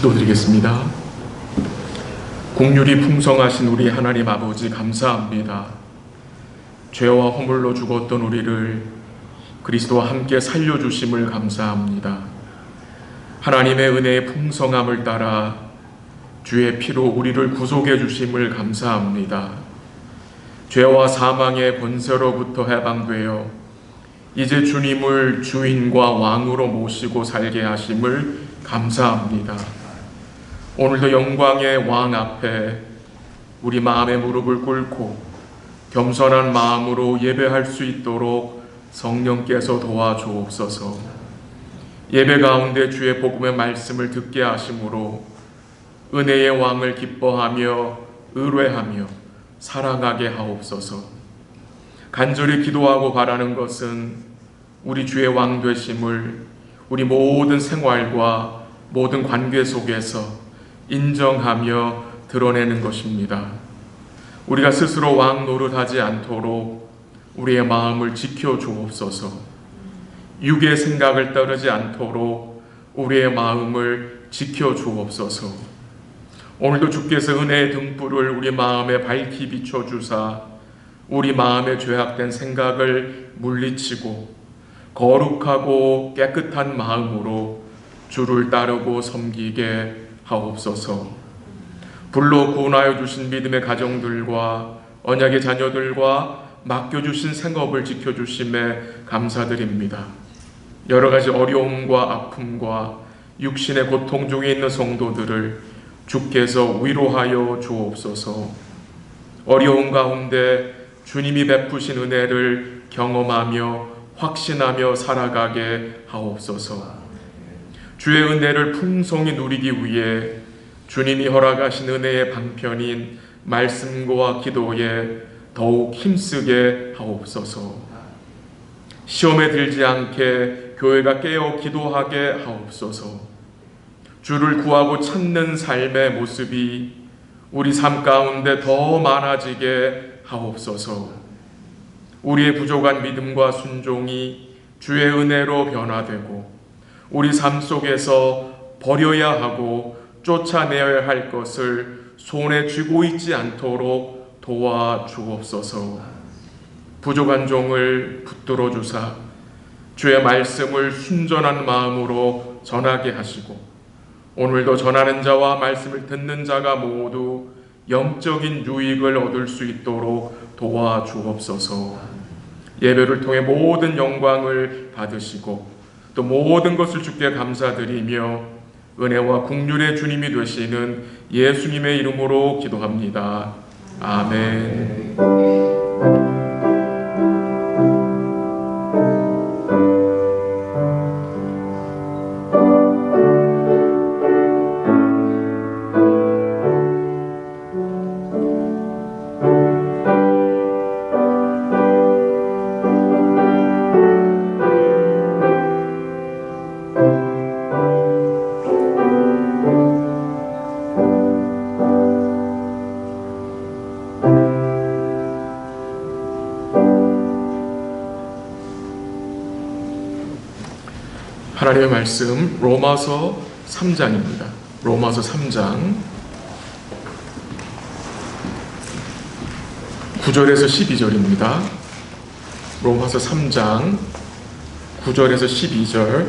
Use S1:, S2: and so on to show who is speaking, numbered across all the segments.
S1: 기도드리겠습니다. 긍휼이 풍성하신 우리 하나님 아버지 감사합니다. 죄와 허물로 죽었던 우리를 그리스도와 함께 살려주심을 감사합니다. 하나님의 은혜의 풍성함을 따라 주의 피로 우리를 구속해 주심을 감사합니다. 죄와 사망의 권세로부터 해방되어 이제 주님을 주인과 왕으로 모시고 살게 하심을 감사합니다. 오늘도 영광의 왕 앞에 우리 마음의 무릎을 꿇고 겸손한 마음으로 예배할 수 있도록 성령께서 도와주옵소서. 예배 가운데 주의 복음의 말씀을 듣게 하심으로 은혜의 왕을 기뻐하며 의뢰하며 사랑하게 하옵소서. 간절히 기도하고 바라는 것은 우리 주의 왕 되심을 우리 모든 생활과 모든 관계 속에서 인정하며 드러내는 것입니다. 우리가 스스로 왕 노릇하지 않도록 우리의 마음을 지켜 주옵소서. 육의 생각을 따르지 않도록 우리의 마음을 지켜 주옵소서. 오늘도 주께서 은혜의 등불을 우리 마음에 밝히 비춰 주사 우리 마음에 죄악된 생각을 물리치고 거룩하고 깨끗한 마음으로 주를 따르고 섬기게 하옵소서. 불로 구원하여 주신 믿음의 가정들과 언약의 자녀들과 맡겨주신 생업을 지켜주심에 감사드립니다. 여러 가지 어려움과 아픔과 육신의 고통 중에 있는 성도들을 주께서 위로하여 주옵소서. 어려운 가운데 주님이 베푸신 은혜를 경험하며 확신하며 살아가게 하옵소서. 주의 은혜를 풍성히 누리기 위해 주님이 허락하신 은혜의 방편인 말씀과 기도에 더욱 힘쓰게 하옵소서. 시험에 들지 않게 교회가 깨어 기도하게 하옵소서. 주를 구하고 찾는 삶의 모습이 우리 삶 가운데 더 많아지게 하옵소서. 우리의 부족한 믿음과 순종이 주의 은혜로 변화되고 우리 삶 속에서 버려야 하고 쫓아내야 할 것을 손에 쥐고 있지 않도록 도와주옵소서. 부족한 종을 붙들어 주사 주의 말씀을 순전한 마음으로 전하게 하시고 오늘도 전하는 자와 말씀을 듣는 자가 모두 영적인 유익을 얻을 수 있도록 도와주옵소서. 예배를 통해 모든 영광을 받으시고 또 모든 것을 주께 감사드리며 은혜와 긍휼의 주님이 되시는 예수님의 이름으로 기도합니다. 아멘. 하나님의 말씀 로마서 3장입니다. 로마서 3장 9절에서 12절입니다. 로마서 3장 9절에서 12절.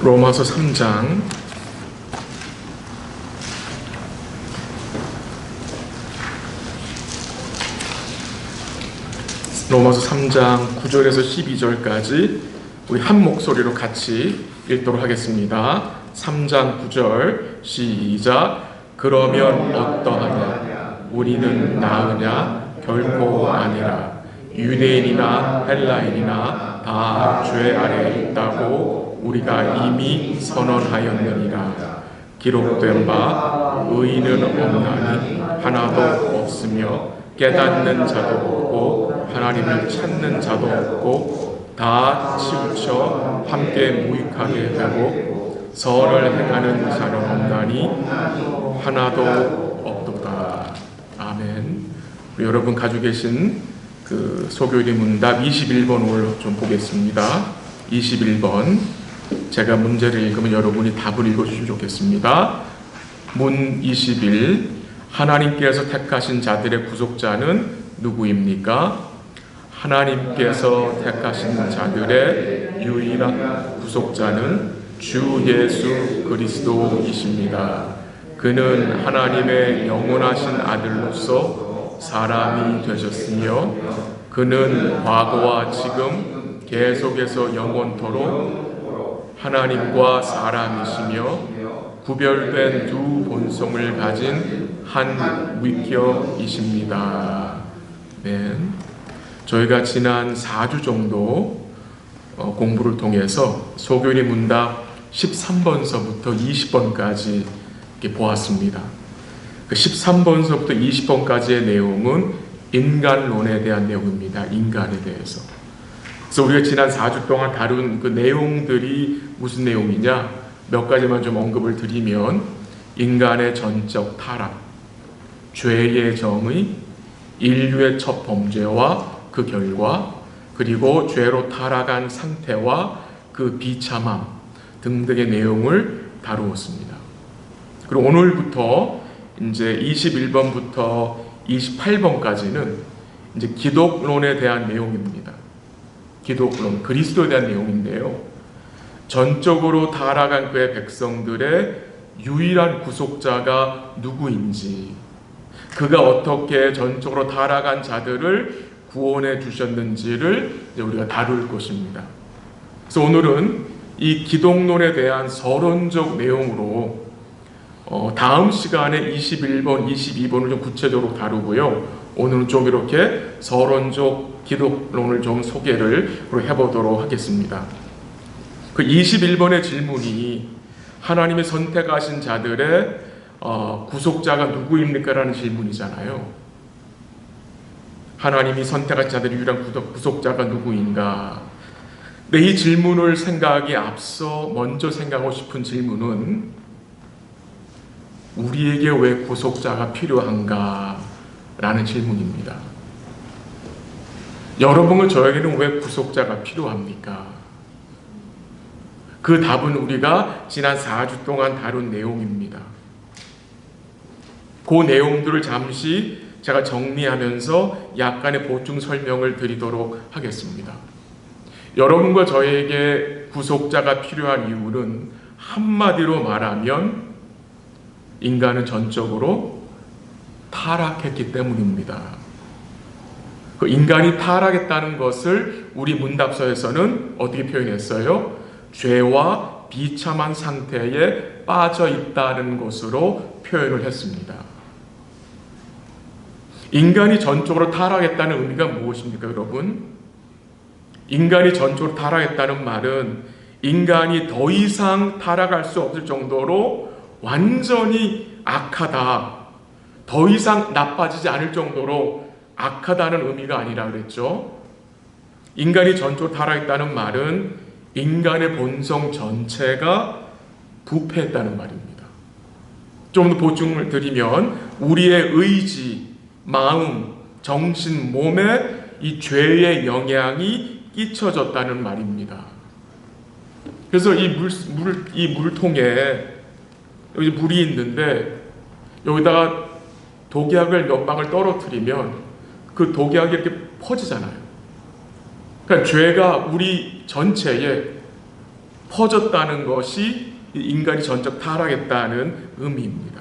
S1: 로마서 3장 로마서 3장 9절에서 12절까지 우리 한 목소리로 같이 읽도록 하겠습니다. 3장 9절 시작. 그러면 어떠하냐? 우리는 나으냐? 결코 아니라. 유대인이나 헬라인이나 다 죄 아래에 있다고 우리가 이미 선언하였느니라. 기록된 바 의인은 없나니 하나도 없으며 깨닫는 자도 없고 하나님을 찾는 자도 없고 다 치우쳐 함께 무익하게 되고 선을 행하는 자는 없나니 하나도 없도다. 아멘. 우리 여러분 가지고 계신 그 소교리 문답 21번을 좀 보겠습니다. 21번. 제가 문제를 읽으면 여러분이 답을 읽어주시면 좋겠습니다. 문 21. 하나님께서 택하신 자들의 구속자는 누구입니까? 하나님께서 택하신 자들의 유일한 구속자는 주 예수 그리스도이십니다. 그는 하나님의 영원하신 아들로서 사람이 되셨으며 그는 과거와 지금 계속해서 영원토록 하나님과 사람이시며 구별된 두 본성을 가진 한 위격이십니다. 네. 저희가 지난 4주 정도 공부를 통해서 소교리 문답 13번서부터 20번까지 이렇게 보았습니다. 그 13번서부터 20번까지의 내용은 인간론에 대한 내용입니다. 인간에 대해서. 그래서 우리가 지난 4주 동안 다룬 그 내용들이 무슨 내용이냐? 몇 가지만 좀 언급을 드리면 인간의 전적 타락, 죄의 정의, 인류의 첫 범죄와 그 결과, 그리고 죄로 타락한 상태와 그 비참함 등등의 내용을 다루었습니다. 그리고 오늘부터 이제 21번부터 28번까지는 이제 기독론에 대한 내용입니다. 기독론, 그리스도에 대한 내용인데요. 전적으로 타락한 그의 백성들의 유일한 구속자가 누구인지, 그가 어떻게 전적으로 타락한 자들을 구원해 주셨는지를 이제 우리가 다룰 것입니다. 그래서 오늘은 이 기독론에 대한 서론적 내용으로 다음 시간에 21번, 22번을 좀 구체적으로 다루고요. 오늘은 좀 이렇게 서론적 기독론을 좀 소개를 해보도록 하겠습니다. 그 21번의 질문이 하나님의 선택하신 자들의 구속자가 누구입니까? 라는 질문이잖아요. 하나님이 선택한 자들의 유일한 구속자가 누구인가? 근데 이 질문을 생각하기에 앞서 먼저 생각하고 싶은 질문은 우리에게 왜 구속자가 필요한가? 라는 질문입니다. 여러분과 저에게는 왜 구속자가 필요합니까? 그 답은 우리가 지난 4주 동안 다룬 내용입니다. 그 내용들을 잠시 제가 정리하면서 약간의 보충 설명을 드리도록 하겠습니다. 여러분과 저에게 구속자가 필요한 이유는 한마디로 말하면 인간은 전적으로 타락했기 때문입니다. 그 인간이 타락했다는 것을 우리 문답서에서는 어떻게 표현했어요? 죄와 비참한 상태에 빠져 있다는 것으로 표현을 했습니다. 인간이 전적으로 타락했다는 의미가 무엇입니까, 여러분? 인간이 전적으로 타락했다는 말은 인간이 더 이상 타락할 수 없을 정도로 완전히 악하다, 더 이상 나빠지지 않을 정도로 악하다는 의미가 아니라 그랬죠. 인간이 전적으로 타락했다는 말은 인간의 본성 전체가 부패했다는 말입니다. 좀 더 보충을 드리면 우리의 의지, 마음, 정신, 몸에 이 죄의 영향이 끼쳐졌다는 말입니다. 그래서 이 물통에 여기 물이 있는데 여기다가 독약을 몇 방울 떨어뜨리면 그 독약이 이렇게 퍼지잖아요. 그러니까 죄가 우리 전체에 퍼졌다는 것이 인간이 전적 타락했다는 의미입니다.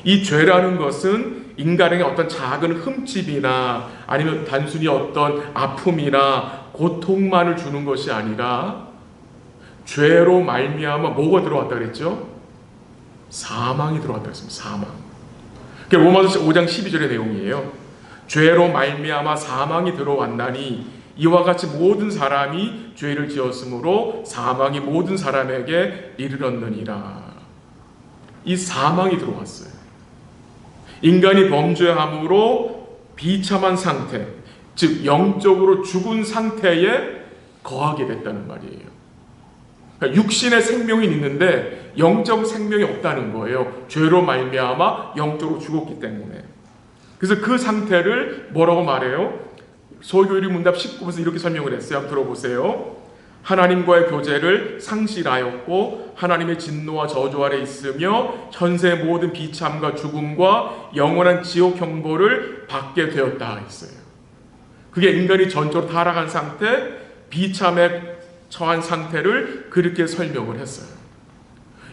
S1: 이 죄라는 것은 인간에게 어떤 작은 흠집이나 아니면 단순히 어떤 아픔이나 고통만을 주는 것이 아니라 죄로 말미암아 뭐가 들어왔다 그랬죠? 사망이 들어왔다 그랬습니다. 사망. 그게 로마서 5장 12절의 내용이에요. 죄로 말미암아 사망이 들어왔나니 이와 같이 모든 사람이 죄를 지었으므로 사망이 모든 사람에게 이르렀느니라. 이 사망이 들어왔어요. 인간이 범죄함으로 비참한 상태, 즉 영적으로 죽은 상태에 거하게 됐다는 말이에요. 그러니까 육신의 생명이 있는데 영적 생명이 없다는 거예요. 죄로 말미암아 영적으로 죽었기 때문에. 그래서 그 상태를 뭐라고 말해요? 소교리 문답 19번에서 이렇게 설명을 했어요. 한번 들어보세요. 하나님과의 교제를 상실하였고 하나님의 진노와 저주 아래 있으며 현세 모든 비참과 죽음과 영원한 지옥 형벌을 받게 되었다 했어요. 그게 인간이 전적으로 타락한 상태, 비참에 처한 상태를 그렇게 설명을 했어요.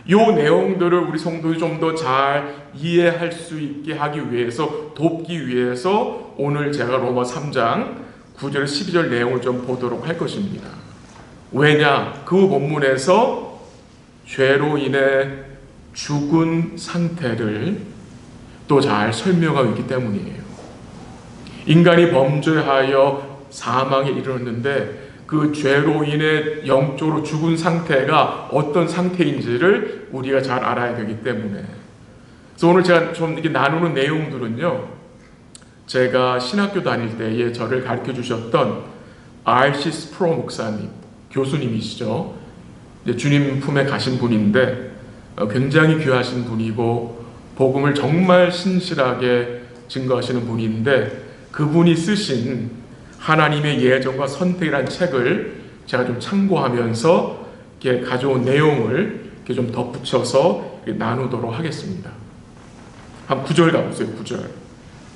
S1: 이 내용들을 우리 성도들이 좀 더 잘 이해할 수 있게 하기 위해서, 돕기 위해서 오늘 제가 로마 3장 9절 12절 내용을 좀 보도록 할 것입니다. 왜냐? 그 본문에서 죄로 인해 죽은 상태를 또 잘 설명하고 있기 때문이에요. 인간이 범죄하여 사망에 이르렀는데 그 죄로 인해 영적으로 죽은 상태가 어떤 상태인지를 우리가 잘 알아야 되기 때문에, 그래서 오늘 제가 좀 이렇게 나누는 내용들은요, 제가 신학교 다닐 때에 저를 가르쳐 주셨던 R.C. 스프로 목사님, 교수님이시죠. 주님 품에 가신 분인데 굉장히 귀하신 분이고 복음을 정말 신실하게 증거하시는 분인데, 그분이 쓰신 하나님의 예정과 선택이라는 책을 제가 좀 참고하면서 이렇게 가져온 내용을 이렇게 좀 덧붙여서 나누도록 하겠습니다. 한 9절 가보세요. 9절.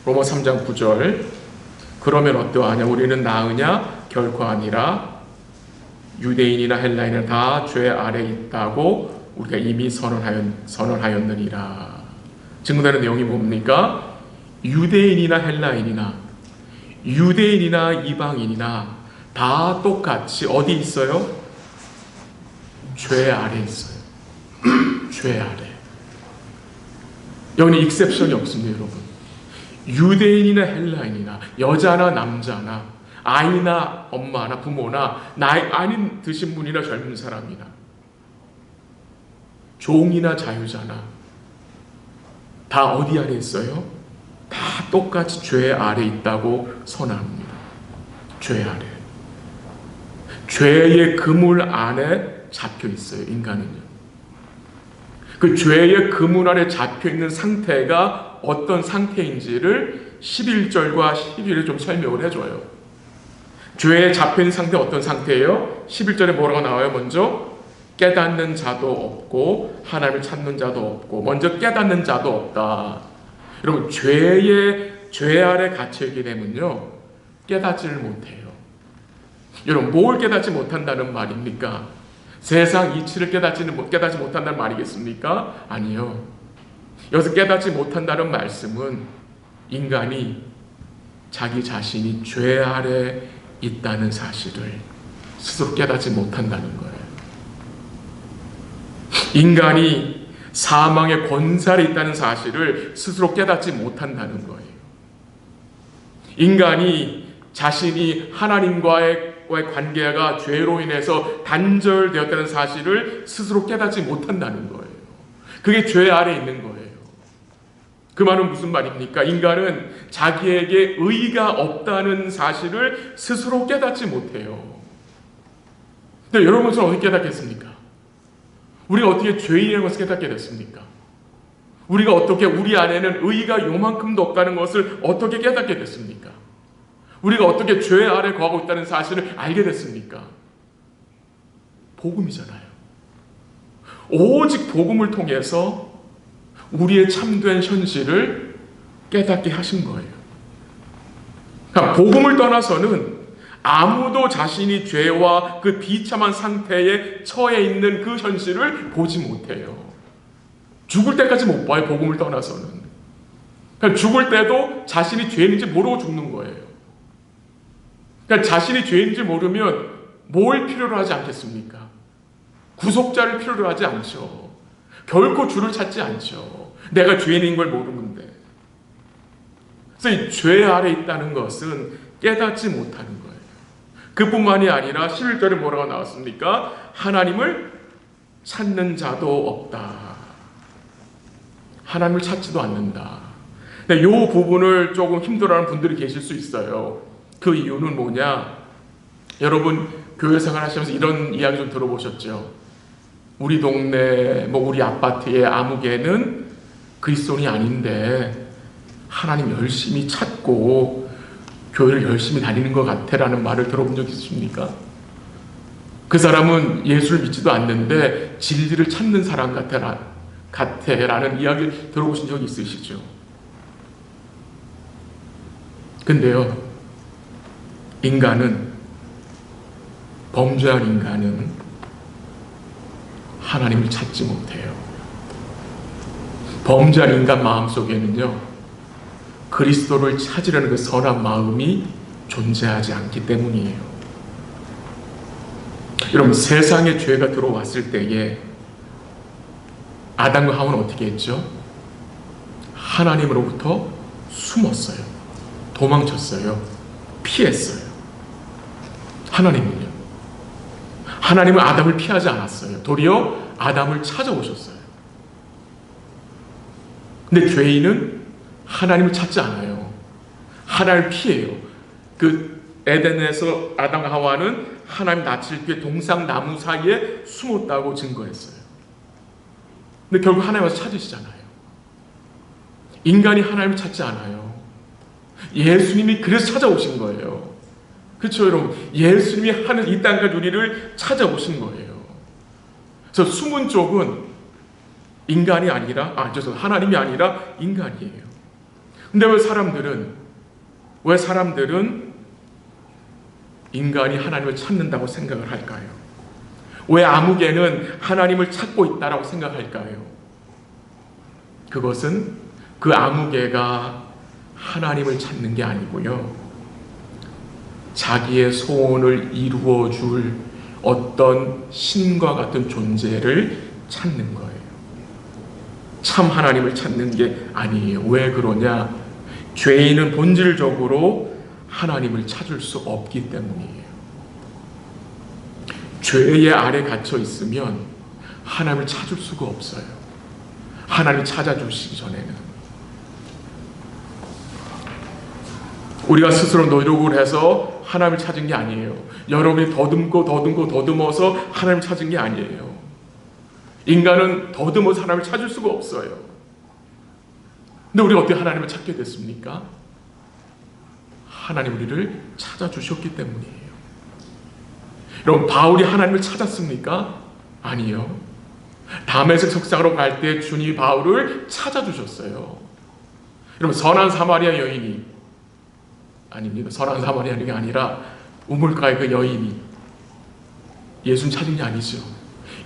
S1: 로마 3장 9절. 그러면 어떠하냐? 우리는 나으냐? 결코 아니라 유대인이나 헬라인은 다 죄 아래 있다고 우리가 이미 선언하였느니라. 증거되는 내용이 뭡니까? 유대인이나 헬라인이나 유대인이나 이방인이나 다 똑같이 어디 있어요? 죄 아래 있어요. 죄 아래. 여기는 익셉션이 없습니다, 여러분. 유대인이나 헬라인이나 여자나 남자나 아이나 엄마나 부모나 나이 아닌 드신 분이나 젊은 사람이나 종이나 자유자나 다 어디 아래 있어요? 다 똑같이 죄 아래 있다고 선언합니다. 죄 아래. 죄의 그물 안에 잡혀 있어요, 인간은요. 그 죄의 그물 안에 잡혀 있는 상태가 어떤 상태인지를 11절과 12절에 좀 설명을 해줘요. 죄에 잡혀 있는 상태가 어떤 상태예요? 11절에 뭐라고 나와요? 먼저 깨닫는 자도 없고 하나님을 찾는 자도 없고, 먼저 깨닫는 자도 없다. 여러분, 죄 아래 갇혀있게 되면요, 깨닫지를 못해요. 여러분, 뭘 깨닫지 못한다는 말입니까? 세상 이치를 깨닫지 못한다는 말이겠습니까? 아니요. 여기서 깨닫지 못한다는 말씀은 인간이 자기 자신이 죄 아래 있다는 사실을 스스로 깨닫지 못한다는 거예요. 인간이 사망의 권세에 있다는 사실을 스스로 깨닫지 못한다는 거예요. 인간이 자신이 하나님과의 관계가 죄로 인해서 단절되었다는 사실을 스스로 깨닫지 못한다는 거예요. 그게 죄 아래 있는 거예요. 그 말은 무슨 말입니까? 인간은 자기에게 의의가 없다는 사실을 스스로 깨닫지 못해요. 근데 여러분은 어떻게 깨닫겠습니까? 우리가 어떻게 죄인이라는 것을 깨닫게 됐습니까? 우리가 어떻게 우리 안에는 의의가 요만큼도 없다는 것을 어떻게 깨닫게 됐습니까? 우리가 어떻게 죄 아래 거하고 있다는 사실을 알게 됐습니까? 복음이잖아요. 오직 복음을 통해서 우리의 참된 현실을 깨닫게 하신 거예요. 그러니까 복음을 떠나서는 아무도 자신이 죄와 그 비참한 상태에 처해 있는 그 현실을 보지 못해요. 죽을 때까지 못 봐요, 복음을 떠나서는. 그러니까 죽을 때도 자신이 죄인인지 모르고 죽는 거예요. 그러니까 자신이 죄인인지 모르면 뭘 필요로 하지 않겠습니까? 구속자를 필요로 하지 않죠. 결코 주를 찾지 않죠. 내가 죄인인 걸 모르는데. 그래서 이 죄 아래 있다는 것은 깨닫지 못하는 거예요. 그뿐만이 아니라 11절에 뭐라고 나왔습니까? 하나님을 찾는 자도 없다. 하나님을 찾지도 않는다. 근데 이 부분을 조금 힘들어하는 분들이 계실 수 있어요. 그 이유는 뭐냐? 여러분 교회 생활 하시면서 이런 이야기 좀 들어보셨죠? 우리 동네 우리 아파트의 아무개는 그리스도인이 아닌데 하나님 열심히 찾고 교회를 열심히 다니는 것 같아라는 말을 들어본 적 있으십니까? 그 사람은 예수를 믿지도 않는데 진리를 찾는 사람 같아라는 이야기를 들어보신 적이 있으시죠? 근데요, 범죄한 인간은 하나님을 찾지 못해요. 범죄한 인간 마음속에는요, 그리스도를 찾으려는 그 선한 마음이 존재하지 않기 때문이에요. 여러분, 세상에 죄가 들어왔을 때에 아담과 하와는 어떻게 했죠? 하나님으로부터 숨었어요. 도망쳤어요. 피했어요. 하나님은요? 하나님은 아담을 피하지 않았어요. 도리어 아담을 찾아오셨어요. 근데 죄인은 하나님을 찾지 않아요. 하나님을 피해요. 그 에덴에서 아담과 하와는 하나님 낯을 피해 동상나무 사이에 숨었다고 증거했어요. 근데 결국 하나님 와서 찾으시잖아요. 인간이 하나님을 찾지 않아요. 예수님이 그래서 찾아오신 거예요. 그렇죠, 여러분? 예수님이 하는 이 땅과 우리를 찾아오신 거예요. 그래서 숨은 쪽은 인간이 아니라, 하나님이 아니라 인간이에요. 근데 왜 사람들은 인간이 하나님을 찾는다고 생각을 할까요? 왜 아무개는 하나님을 찾고 있다라고 생각할까요? 그것은 그 아무개가 하나님을 찾는 게 아니고요, 자기의 소원을 이루어 줄 어떤 신과 같은 존재를 찾는 거예요. 참 하나님을 찾는 게 아니에요. 왜 그러냐? 죄인은 본질적으로 하나님을 찾을 수 없기 때문이에요. 죄의 아래 갇혀 있으면 하나님을 찾을 수가 없어요. 하나님을 찾아주시기 전에는. 우리가 스스로 노력을 해서 하나님을 찾은 게 아니에요. 여러분이 더듬어서 하나님을 찾은 게 아니에요. 인간은 더듬어서 하나님을 찾을 수가 없어요. 근데 우리가 어떻게 하나님을 찾게 됐습니까? 하나님 우리를 찾아주셨기 때문이에요. 여러분, 바울이 하나님을 찾았습니까? 아니요. 다메섹 석상으로 갈 때 주님이 바울을 찾아주셨어요. 여러분, 선한 사마리아 여인이, 아닙니다. 선한 사마리아가 아니라 우물가의 그 여인이 예수님 찾은 게 아니죠.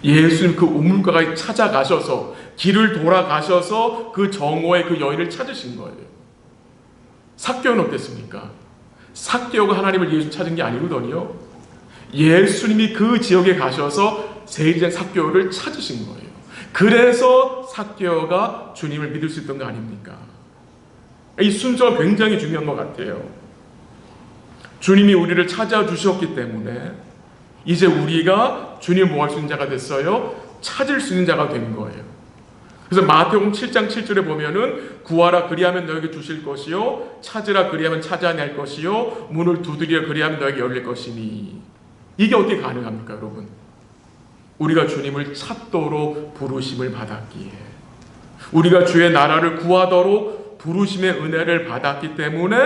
S1: 예수님 그 우물가에 찾아가셔서, 길을 돌아가셔서 그 정오의 그 여인을 찾으신 거예요. 삭개오는 어땠습니까? 삭개오가 하나님을 예수 찾은 게 아니거든요. 예수님이 그 지역에 가셔서 세리장 삭개오를 찾으신 거예요. 그래서 삭개오가 주님을 믿을 수 있던 거 아닙니까? 이 순서가 굉장히 중요한 것 같아요. 주님이 우리를 찾아주셨기 때문에 이제 우리가 주님을 모할 수 있는 자가 됐어요. 찾을 수 있는 자가 된 거예요. 그래서 마태복음 7장 7절에 보면은 구하라 그리하면 너에게 주실 것이요, 찾으라 그리하면 찾아낼 것이요, 문을 두드리라 그리하면 너에게 열릴 것이니. 이게 어떻게 가능합니까, 여러분? 우리가 주님을 찾도록 부르심을 받았기에, 우리가 주의 나라를 구하도록 부르심의 은혜를 받았기 때문에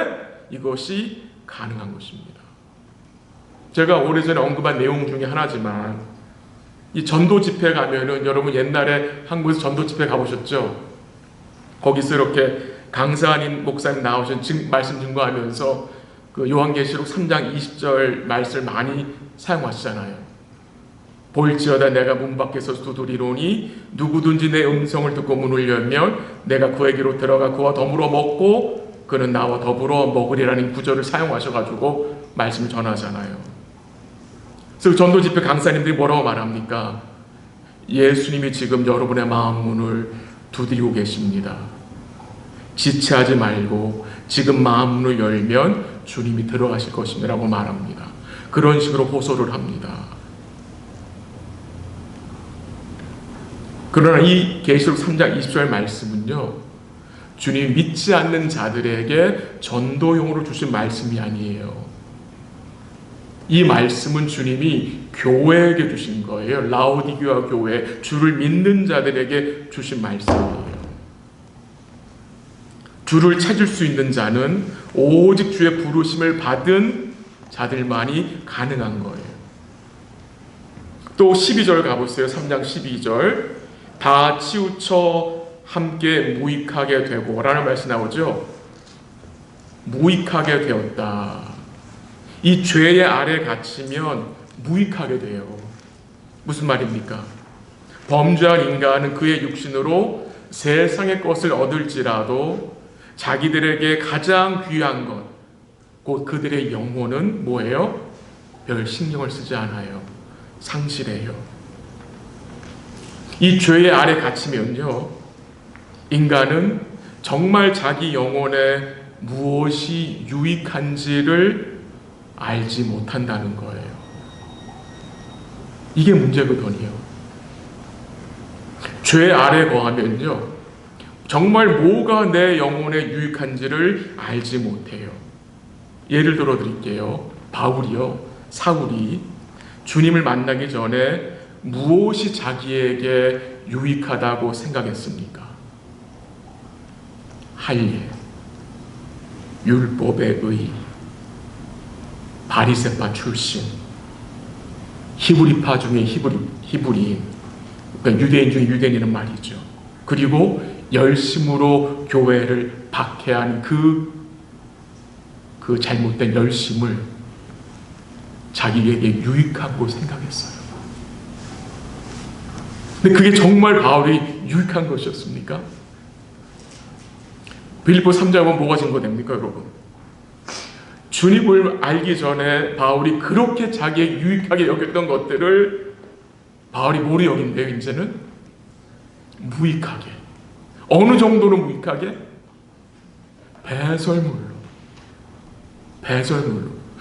S1: 이것이 가능한 것입니다. 제가 오래전에 언급한 내용 중에 하나지만, 이 전도 집회 가면은, 여러분 옛날에 한국에서 전도 집회 가보셨죠? 거기서 이렇게 강사님, 목사님 나오신 말씀 증거하면서 그 요한계시록 3장 20절 말씀을 많이 사용하시잖아요. 볼지어다 내가 문 밖에서 두드리노니 누구든지 내 음성을 듣고 문을 열면 내가 그에게로 들어가 그와 더불어 먹고 그는 나와 더불어 먹으리라는 구절을 사용하셔가지고 말씀을 전하잖아요. 그래서 전도 집회 강사님들이 뭐라고 말합니까? 예수님이 지금 여러분의 마음 문을 두드리고 계십니다. 지체하지 말고 지금 마음 문을 열면 주님이 들어가실 것입니다 라고 말합니다. 그런 식으로 호소를 합니다. 그러나 이 계시록 3장 20절 말씀은요, 주님 믿지 않는 자들에게 전도용으로 주신 말씀이 아니에요. 이 말씀은 주님이 교회에게 주신 거예요. 라오디게아 교회, 주를 믿는 자들에게 주신 말씀이에요. 주를 찾을 수 있는 자는 오직 주의 부르심을 받은 자들만이 가능한 거예요. 또 12절 가보세요. 3장 12절. 다 치우쳐 함께 무익하게 되고 라는 말씀이 나오죠. 무익하게 되었다. 이 죄의 아래 갇히면 무익하게 돼요. 무슨 말입니까? 범죄한 인간은 그의 육신으로 세상의 것을 얻을지라도 자기들에게 가장 귀한 것, 곧 그들의 영혼은 뭐예요? 별 신경을 쓰지 않아요. 상실해요. 이 죄의 아래 갇히면요, 인간은 정말 자기 영혼에 무엇이 유익한지를 알지 못한다는 거예요. 이게 문제거든요. 죄 아래 거하면요, 정말 뭐가 내 영혼에 유익한지를 알지 못해요. 예를 들어 드릴게요. 사울이 주님을 만나기 전에 무엇이 자기에게 유익하다고 생각했습니까? 할례, 율법의 의, 바리새파 출신, 히브리파 중에 히브리인, 그러니까 유대인 중에 유대인이란 말이죠. 그리고 열심으로 교회를 박해한 그 잘못된 열심을 자기에게 유익하고 생각했어요. 근데 그게 정말 바울이 유익한 것이었습니까? 빌립보 3장에 보면 뭐가 증거됩니까, 여러분? 주님을 알기 전에 바울이 그렇게 자기의 유익하게 여겼던 것들을 바울이 뭐로 여긴대요, 이제는? 무익하게. 어느 정도로 무익하게? 배설물로.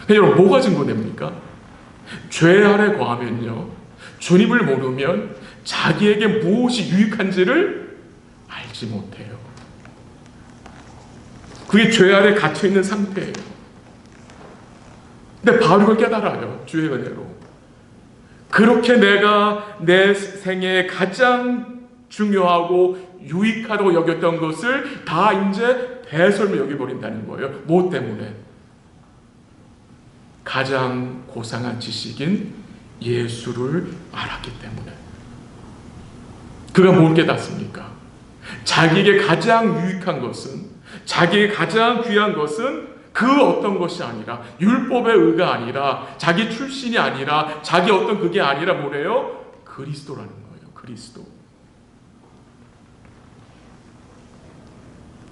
S1: 여러분, 뭐가 증거됩니까? 죄 아래 거하면요, 주님을 모르면 자기에게 무엇이 유익한지를 알지 못해요. 그게 죄 아래 갇혀있는 상태예요. 근데 바울이 그걸 깨달아요. 주의 은혜로. 그렇게 내가 내 생에 가장 중요하고 유익하다고 여겼던 것을 다 이제 배설물 여겨버린다는 거예요. 뭐 때문에? 가장 고상한 지식인 예수를 알았기 때문에. 그가 뭘 깨닫습니까? 자기에게 가장 유익한 것은, 자기에게 가장 귀한 것은 그 어떤 것이 아니라, 율법의 의가 아니라, 자기 출신이 아니라, 자기 어떤 그게 아니라 뭐래요? 그리스도라는 거예요. 그리스도.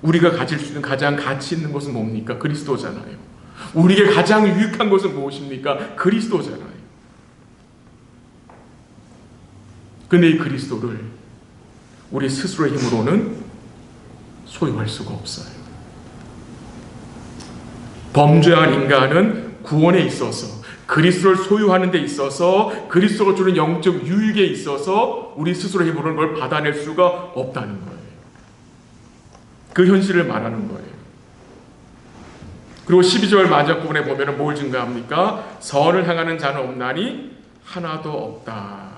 S1: 우리가 가질 수 있는 가장 가치 있는 것은 뭡니까? 그리스도잖아요. 우리에게 가장 유익한 것은 무엇입니까? 그리스도잖아요. 근데 이 그리스도를 우리 스스로의 힘으로는 소유할 수가 없어요. 범죄한 인간은 구원에 있어서, 그리스도를 소유하는 데 있어서, 그리스도가 주는 영적 유익에 있어서 우리 스스로의 힘으로는 그걸 받아낼 수가 없다는 거예요. 그 현실을 말하는 거예요. 그리고 12절 마지막 부분에 보면 뭘 증가합니까? 선을 행하는 자는 없나니 하나도 없다.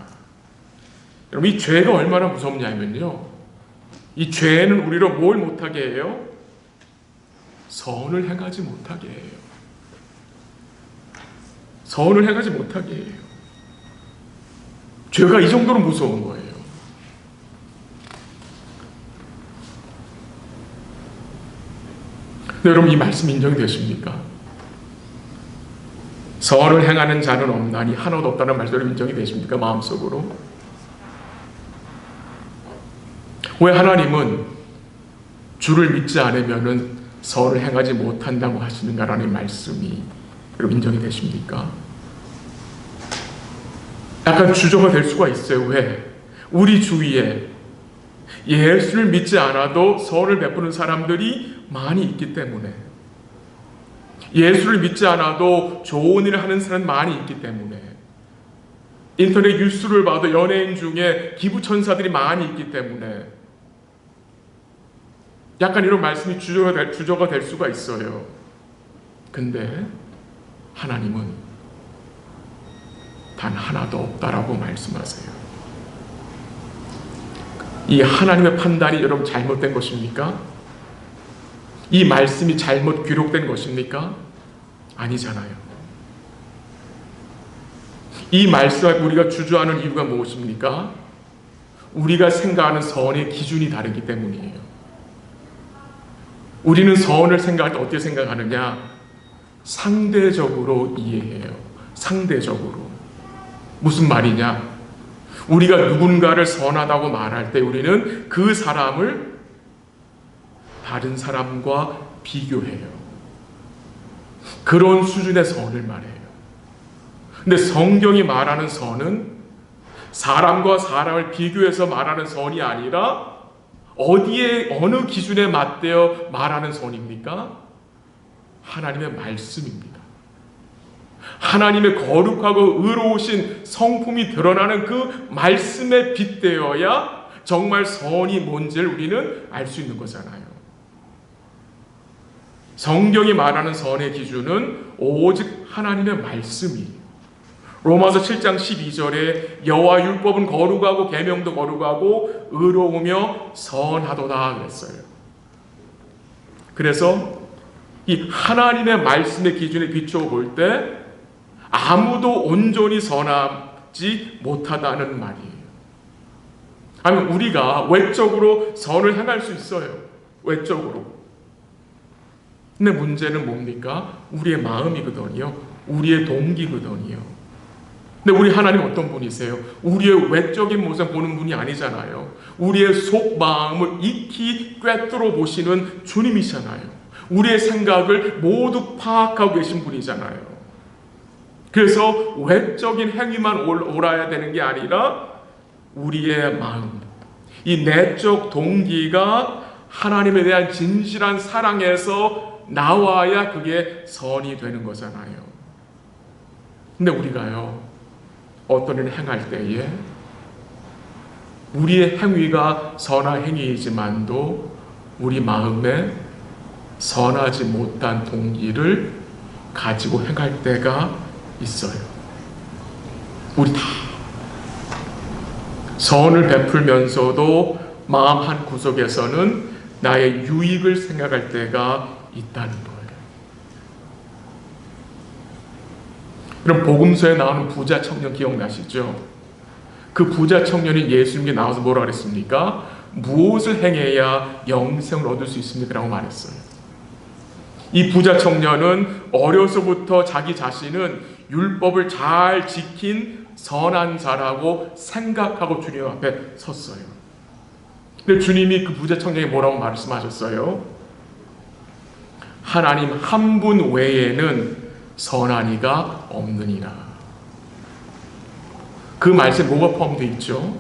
S1: 여러분, 이 죄가 얼마나 무섭냐면요, 이 죄는 우리로 뭘 못하게 해요? 선을 행하지 못하게 해요. 선을 행하지 못하게 해요. 죄가 이 정도로 무서운 거예요. 근데 여러분, 이 말씀 인정이 되십니까? 선을 행하는 자는 없나니 하나도 없다는 말씀이 인정이 되십니까? 마음속으로. 왜 하나님은 주를 믿지 않으면은 선을 행하지 못한다고 하시는가라는 말씀이 여러분 인정이 되십니까? 약간 주저가 될 수가 있어요. 왜? 우리 주위에 예수를 믿지 않아도 선을 베푸는 사람들이 많이 있기 때문에, 예수를 믿지 않아도 좋은 일을 하는 사람이 많이 있기 때문에, 인터넷 뉴스를 봐도 연예인 중에 기부천사들이 많이 있기 때문에 약간 이런 말씀이 주저가 될 수가 있어요. 근데 하나님은 단 하나도 없다라고 말씀하세요. 이 하나님의 판단이 여러분 잘못된 것입니까? 이 말씀이 잘못 기록된 것입니까? 아니잖아요. 이 말씀을 우리가 주저하는 이유가 무엇입니까? 우리가 생각하는 선의 기준이 다르기 때문이에요. 우리는 선을 생각할 때 어떻게 생각하느냐? 상대적으로 이해해요. 상대적으로. 무슨 말이냐? 우리가 누군가를 선하다고 말할 때 우리는 그 사람을 다른 사람과 비교해요. 그런 수준의 선을 말해요. 근데 성경이 말하는 선은 사람과 사람을 비교해서 말하는 선이 아니라 어디에 어느 기준에 맞대어 말하는 선입니까? 하나님의 말씀입니다. 하나님의 거룩하고 의로우신 성품이 드러나는 그 말씀에 빗대어야 정말 선이 뭔지를 우리는 알 수 있는 거잖아요. 성경이 말하는 선의 기준은 오직 하나님의 말씀이에요. 로마서 7장 12절에 여호와 율법은 거룩하고 계명도 거룩하고 의로우며 선하도다 그랬어요. 그래서 이 하나님의 말씀의 기준에 비추어 볼 때 아무도 온전히 선하지 못하다는 말이에요. 아니 우리가 외적으로 선을 행할 수 있어요. 외적으로. 근데 문제는 뭡니까? 우리의 마음이거든요. 우리의 동기거든요. 근데 우리 하나님 어떤 분이세요? 우리의 외적인 모습 보는 분이 아니잖아요. 우리의 속마음을 익히 꿰뚫어 보시는 주님이잖아요. 우리의 생각을 모두 파악하고 계신 분이잖아요. 그래서 외적인 행위만 옳아야 되는 게 아니라 우리의 마음, 이 내적 동기가 하나님에 대한 진실한 사랑에서 나와야 그게 선이 되는 거잖아요. 근데 우리가요, 어떤 일을 행할 때에 우리의 행위가 선한 행위이지만도 우리 마음에 선하지 못한 동기를 가지고 행할 때가 있어요. 우리 다 선을 베풀면서도 마음 한 구석에서는 나의 유익을 생각할 때가 있다는 거예요. 그럼 복음서에 나오는 부자 청년 기억나시죠? 그 부자 청년이 예수님께 나와서 뭐라 그랬습니까? 무엇을 행해야 영생을 얻을 수 있습니까? 라고 말했어요. 이 부자 청년은 어려서부터 자기 자신은 율법을 잘 지킨 선한 자라고 생각하고 주님 앞에 섰어요. 근데 주님이 그 부자 청년에게 뭐라고 말씀하셨어요? 하나님 한 분 외에는 선한 이가 없느니라. 그 말씀에 뭐가 포함되어 있죠?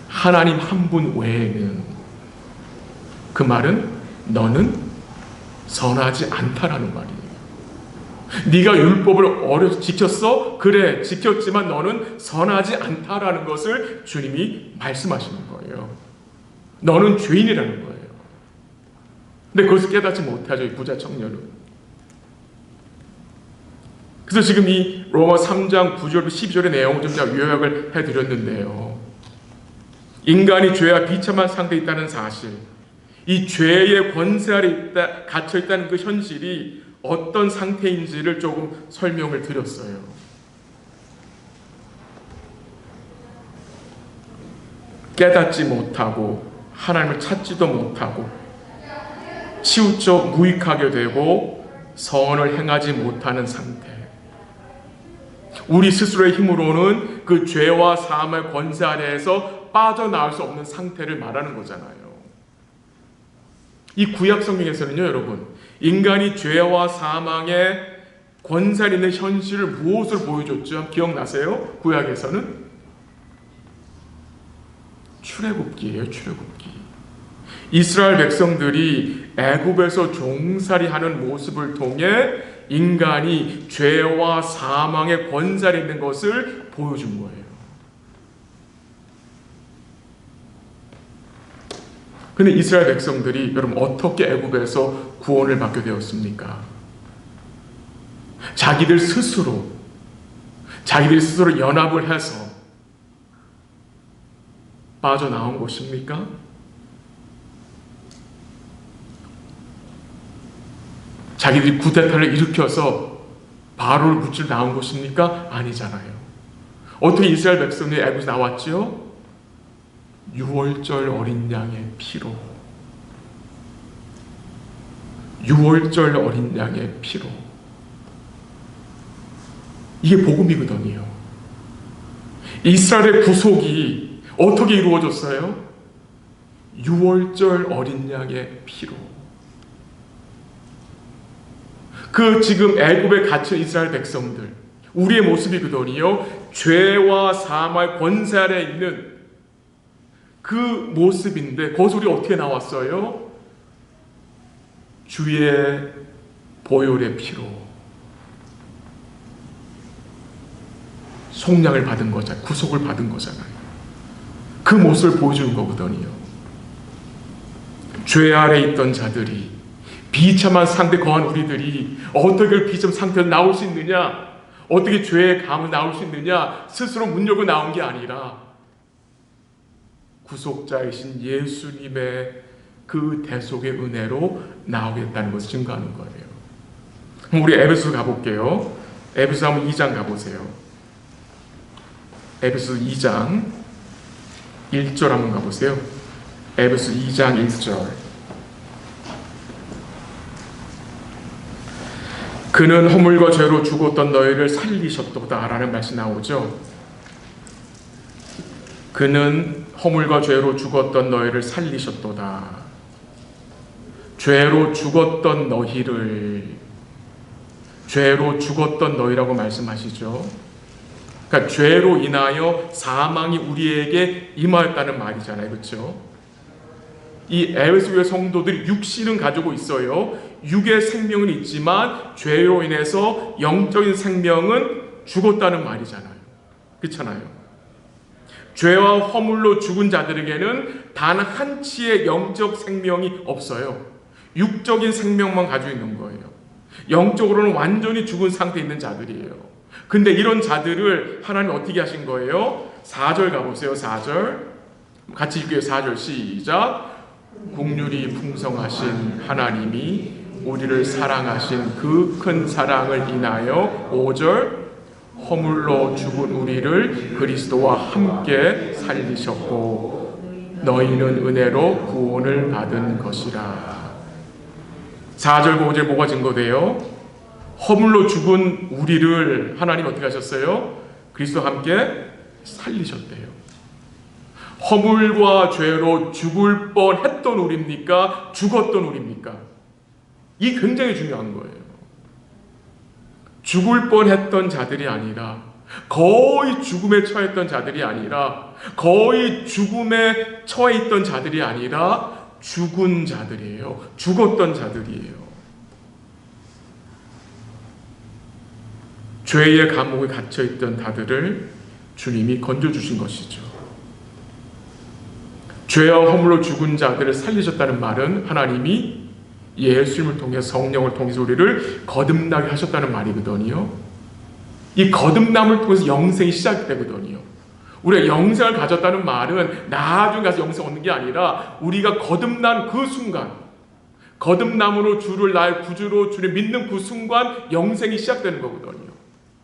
S1: 하나님 한 분 외에는. 그 말은 너는 선하지 않다라는 말이에요. 네가 율법을 어려서 지켰어? 그래, 지켰지만 너는 선하지 않다라는 것을 주님이 말씀하시는 거예요. 너는 죄인이라는 거예요. 근데 그것을 깨닫지 못하죠, 이 부자 청년은. 그래서 지금 이 로마 3장 9절부터 12절의 내용을 좀 제가 요약을 해드렸는데요. 인간이 죄와 비참한 상태에 있다는 사실, 이 죄의 권세 아래 갇혀 있다는 그 현실이 어떤 상태인지를 조금 설명을 드렸어요. 깨닫지 못하고 하나님을 찾지도 못하고 치우쳐 무익하게 되고 선을 행하지 못하는 상태. 우리 스스로의 힘으로는 그 죄와 사함의 권세 아래에서 빠져나올 수 없는 상태를 말하는 거잖아요. 이 구약 성경에서는요, 여러분, 인간이 죄와 사망의 권세 있는 현실을 무엇을 보여줬죠? 기억나세요? 구약에서는 출애굽기예요. 출애굽기. 이스라엘 백성들이 애굽에서 종살이하는 모습을 통해 인간이 죄와 사망의 권세 있는 것을 보여준 거예요. 근데 이스라엘 백성들이 여러분 어떻게 애굽에서 구원을 받게 되었습니까? 자기들 스스로 연합을 해서 빠져나온 것입니까? 자기들이 쿠데타를 일으켜서 바로를 무찌르 나온 것입니까? 아니잖아요. 어떻게 이스라엘 백성들이 애굽에서 나왔죠? 유월절 어린 양의 피로. 유월절 어린 양의 피로. 이게 복음이거든요. 이스라엘의 구속이 어떻게 이루어졌어요? 유월절 어린 양의 피로. 그 지금 애굽에 갇힌 이스라엘 백성들, 우리의 모습이거든요. 죄와 사망의 권세 아래 있는 그 모습인데 거기서 우리 어떻게 나왔어요? 주의 보혈의 피로 속량을 받은 거잖아요. 구속을 받은 거잖아요. 그 모습을 보여주는 거거든요. 죄 아래 있던 자들이, 비참한 상태 거한 우리들이 어떻게 비참 상태로 나올 수 있느냐, 어떻게 죄의 감을 나올 수 있느냐, 스스로 문 열고 나온 게 아니라 구속자이신 예수님의 그 대속의 은혜로 나오겠다는 것을 증거하는 거예요. 그럼 우리 에베소 가볼게요. 에베소 한번 2장 가보세요. 에베소 2장 1절 한번 가보세요. 에베소 2장 1절. 그는 허물과 죄로 죽었던 너희를 살리셨도다 라는 말씀이 나오죠. 그는 허물과 죄로 죽었던 너희를 살리셨도다. 죄로 죽었던 너희를, 죄로 죽었던 너희라고 말씀하시죠. 그러니까 죄로 인하여 사망이 우리에게 임하였다는 말이잖아요. 그렇죠? 이 에베소의 성도들이 육신은 가지고 있어요. 육의 생명은 있지만 죄로 인해서 영적인 생명은 죽었다는 말이잖아요. 그렇잖아요. 죄와 허물로 죽은 자들에게는 단 한치의 영적 생명이 없어요. 육적인 생명만 가지고 있는 거예요. 영적으로는 완전히 죽은 상태에 있는 자들이에요. 근데 이런 자들을 하나님 어떻게 하신 거예요? 4절 가보세요. 4절 같이 읽게요. 4절 시작. 긍휼이 풍성하신 하나님이 우리를 사랑하신 그 큰 사랑을 인하여 5절 허물로 죽은 우리를 그리스도와 함께 살리셨고 너희는 은혜로 구원을 받은 것이라. 4절 5절 뭐가 증거돼요? 허물로 죽은 우리를 하나님 어떻게 하셨어요? 그리스도와 함께 살리셨대요. 허물과 죄로 죽을 뻔했던 우리입니까? 죽었던 우리입니까? 이게 굉장히 중요한 거예요. 죽을 뻔했던 자들이 아니라, 거의 죽음에 처했던 자들이 아니라, 거의 죽음에 처해 있던 자들이 아니라 죽은 자들이에요. 죽었던 자들이에요. 죄의 감옥에 갇혀 있던 자들을 주님이 건져주신 것이죠. 죄와 허물로 죽은 자들을 살리셨다는 말은 하나님이 예수님을 통해 성령을 통해서 우리를 거듭나게 하셨다는 말이거든요. 이 거듭남을 통해서 영생이 시작되거든요. 우리가 영생을 가졌다는 말은 나중에 가서 영생 얻는 게 아니라 우리가 거듭난 그 순간, 거듭남으로 주를 나의 구주로 주를 믿는 그 순간 영생이 시작되는 거거든요.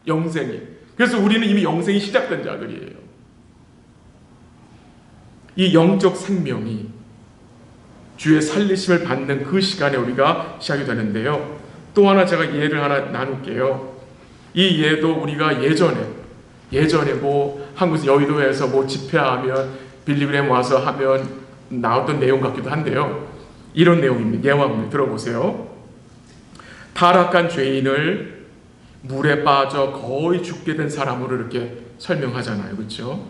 S1: 영생이. 그래서 우리는 이미 영생이 시작된 자들이에요. 이 영적 생명이 주의 살리심을 받는 그 시간에 우리가 시작이 되는데요. 또 하나 제가 예를 하나 나눌게요. 이 예도 우리가 예전에 뭐 한국에서 여의도에서 뭐 집회하면 빌리그램 와서 하면 나왔던 내용 같기도 한데요. 이런 내용입니다. 예화문을 들어보세요. 타락한 죄인을 물에 빠져 거의 죽게 된 사람으로 이렇게 설명하잖아요. 그렇죠?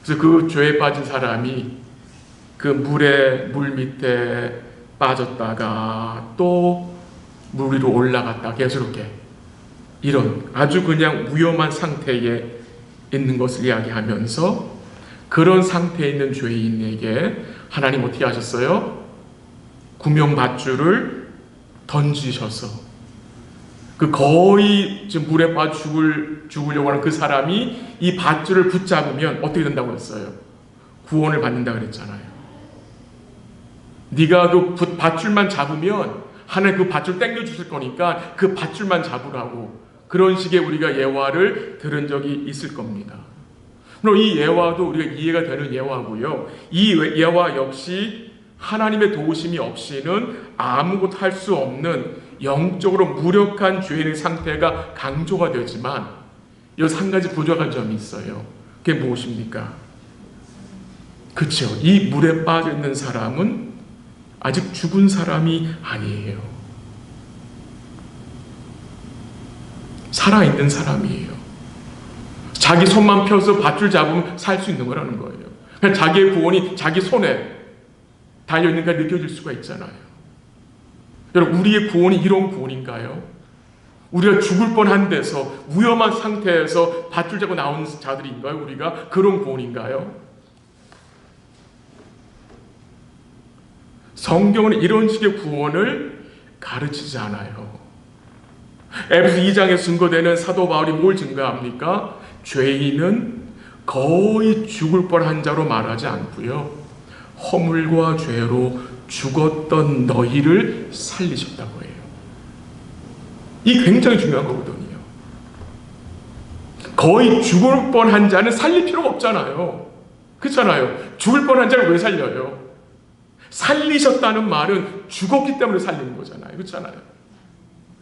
S1: 그래서 그 죄에 빠진 사람이 그 물 밑에 빠졌다가 또 물 위로 올라갔다 계속 이렇게 이런 아주 그냥 위험한 상태에 있는 것을 이야기하면서 그런 상태에 있는 죄인에게 하나님 어떻게 하셨어요? 구명밧줄을 던지셔서 그 거의 지금 물에 빠져 죽으려고 하는 그 사람이 이 밧줄을 붙잡으면 어떻게 된다고 했어요? 구원을 받는다고 그랬잖아요. 네가 그 밧줄만 잡으면 하나님 그 밧줄 땡겨 주실 거니까 그 밧줄만 잡으라고 그런 식의 우리가 예화를 들은 적이 있을 겁니다. 물론 이 예화도 우리가 이해가 되는 예화고요. 이 예화 역시 하나님의 도우심이 없이는 아무것도 할 수 없는 영적으로 무력한 죄인의 상태가 강조가 되지만 여기서 한 가지 부족한 점이 있어요. 그게 무엇입니까? 그렇죠. 이 물에 빠져 있는 사람은 아직 죽은 사람이 아니에요. 살아있는 사람이에요. 자기 손만 펴서 밧줄 잡으면 살 수 있는 거라는 거예요. 그냥 자기의 구원이 자기 손에 달려있는가 느껴질 수가 있잖아요. 여러분, 우리의 구원이 이런 구원인가요? 우리가 죽을 뻔한 데서 위험한 상태에서 밧줄 잡고 나오는 자들인가요? 우리가 그런 구원인가요? 성경은 이런 식의 구원을 가르치지 않아요. 에베소 2장에 증거되는 사도 바울이 뭘 증거합니까? 죄인은 거의 죽을 뻔한 자로 말하지 않고요. 허물과 죄로 죽었던 너희를 살리셨다고 해요. 이 굉장히 중요한 거거든요. 거의 죽을 뻔한 자는 살릴 필요가 없잖아요. 그렇잖아요. 죽을 뻔한 자를 왜 살려요? 살리셨다는 말은 죽었기 때문에 살리는 거잖아요. 그렇잖아요.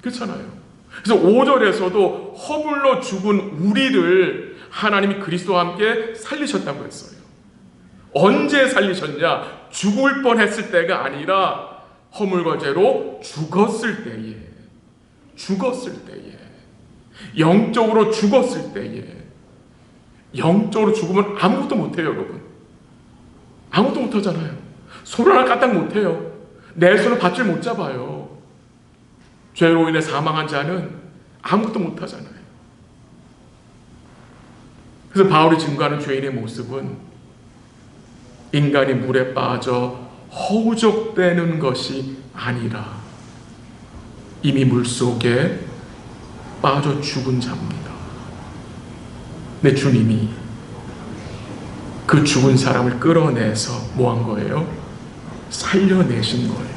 S1: 그렇잖아요. 그래서 5절에서도 허물로 죽은 우리를 하나님이 그리스도와 함께 살리셨다고 했어요. 언제 살리셨냐? 죽을 뻔했을 때가 아니라 허물과 죄로 죽었을 때에, 영적으로 죽었을 때에. 영적으로 죽으면 아무것도 못해요, 여러분. 아무것도 못하잖아요. 손 하나 까딱 못해요. 내 손을 밧줄 못 잡아요. 죄로 인해 사망한 자는 아무것도 못하잖아요. 그래서 바울이 증거하는 죄인의 모습은 인간이 물에 빠져 허우적대는 것이 아니라 이미 물속에 빠져 죽은 자입니다. 내 주님이 그 죽은 사람을 끌어내서 뭐 한 거예요? 살려내신 거예요.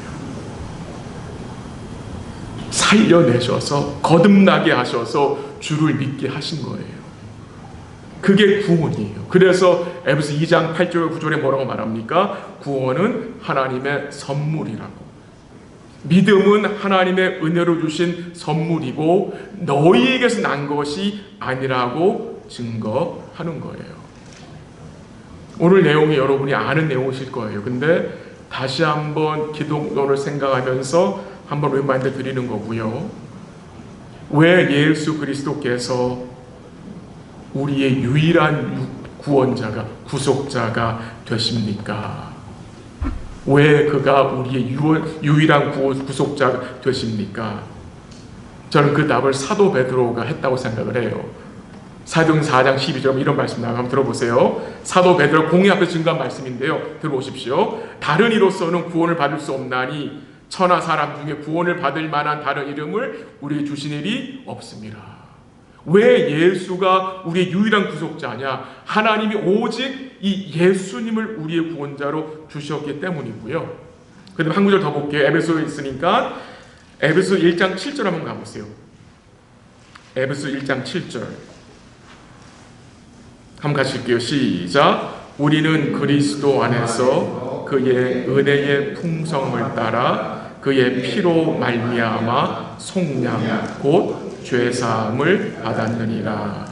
S1: 살려내셔서 거듭나게 하셔서 주를 믿게 하신 거예요. 그게 구원이에요. 그래서 에베소 2장 8절 9절에 뭐라고 말합니까? 구원은 하나님의 선물이라고. 믿음은 하나님의 은혜로 주신 선물이고 너희에게서 난 것이 아니라고 증거하는 거예요. 오늘 내용이 여러분이 아는 내용이실 거예요. 근데 다시 한번 기독론을 생각하면서 한번 리마인드 드리는 거고요. 왜 예수 그리스도께서 우리의 유일한 구원자가, 구속자가 되십니까? 왜 그가 우리의 유일한 구속자가 되십니까? 저는 그 답을 사도 베드로가 했다고 생각을 해요. 사도행 4장 12절 이런 말씀 나가면 한번 들어보세요. 사도 베드로 공의 앞에서 증거한 말씀인데요. 들어보십시오. 다른 이로서는 구원을 받을 수 없나니 천하 사람 중에 구원을 받을 만한 다른 이름을 우리에게 주신 일이 없습니다. 왜 예수가 우리의 유일한 구속자냐? 하나님이 오직 이 예수님을 우리의 구원자로 주셨기 때문이고요. 그다음에 한 구절 더 볼게요. 에베소에 있으니까 에베소 1장 7절 한번 가보세요. 에베소 1장 7절 한번 같이 읽게요. 시작. 우리는 그리스도 안에서 그의 은혜의 풍성을 따라 그의 피로 말미암아 속량 곧 죄사함을 받았느니라.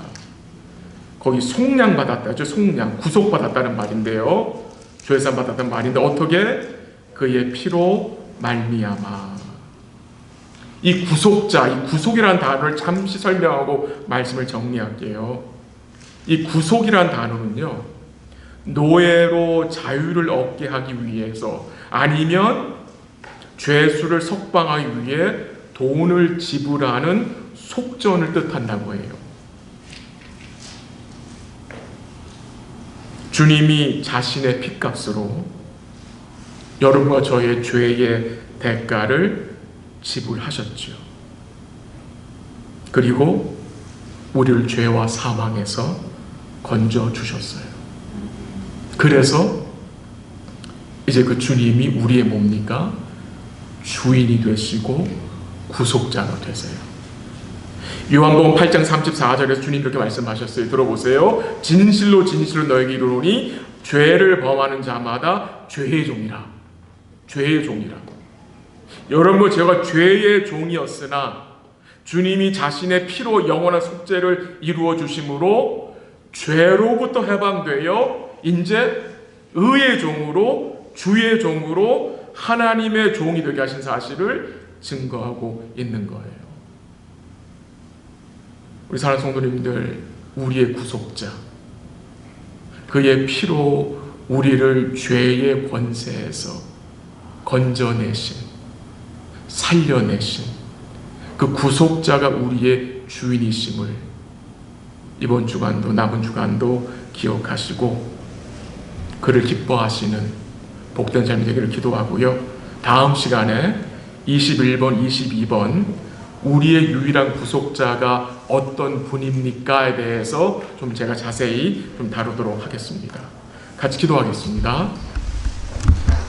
S1: 거기 속량 받았다죠. 속량, 구속 받았다는 말인데요. 죄사함 받았다는 말인데 어떻게? 그의 피로 말미암아. 이 구속자, 이 구속이라는 단어를 잠시 설명하고 말씀을 정리할게요. 이 구속이라는 단어는요, 노예로 자유를 얻게 하기 위해서 아니면 죄수를 석방하기 위해 돈을 지불하는 속전을 뜻한다고 해요. 주님이 자신의 핏값으로 여러분과 저의 죄의 대가를 지불하셨죠. 그리고 우리를 죄와 사망에서 건져주셨어요. 그래서 이제 그 주님이 우리의 뭡니까? 주인이 되시고 구속자가 되세요. 요한복음 8장 34절에서 주님 그렇게 말씀하셨어요. 들어보세요. 진실로 진실로 너에게 이르노니 죄를 범하는 자마다 죄의 종이라. 죄의 종이라. 여러분, 제가 죄의 종이었으나 주님이 자신의 피로 영원한 속죄를 이루어 주심으로 죄로부터 해방되어 이제 의의 종으로, 주의 종으로 하나님의 종이 되게 하신 사실을 증거하고 있는 거예요. 우리 사랑하는 성도님들, 우리의 구속자, 그의 피로 우리를 죄의 권세에서 건져내신, 살려내신 그 구속자가 우리의 주인이심을 이번 주간도 남은 주간도 기억하시고 그를 기뻐하시는 복된 삶이 되기를 기도하고요. 다음 시간에 21번, 22번 우리의 유일한 구속자가 어떤 분입니까에 대해서 좀 제가 자세히 좀 다루도록 하겠습니다. 같이 기도하겠습니다.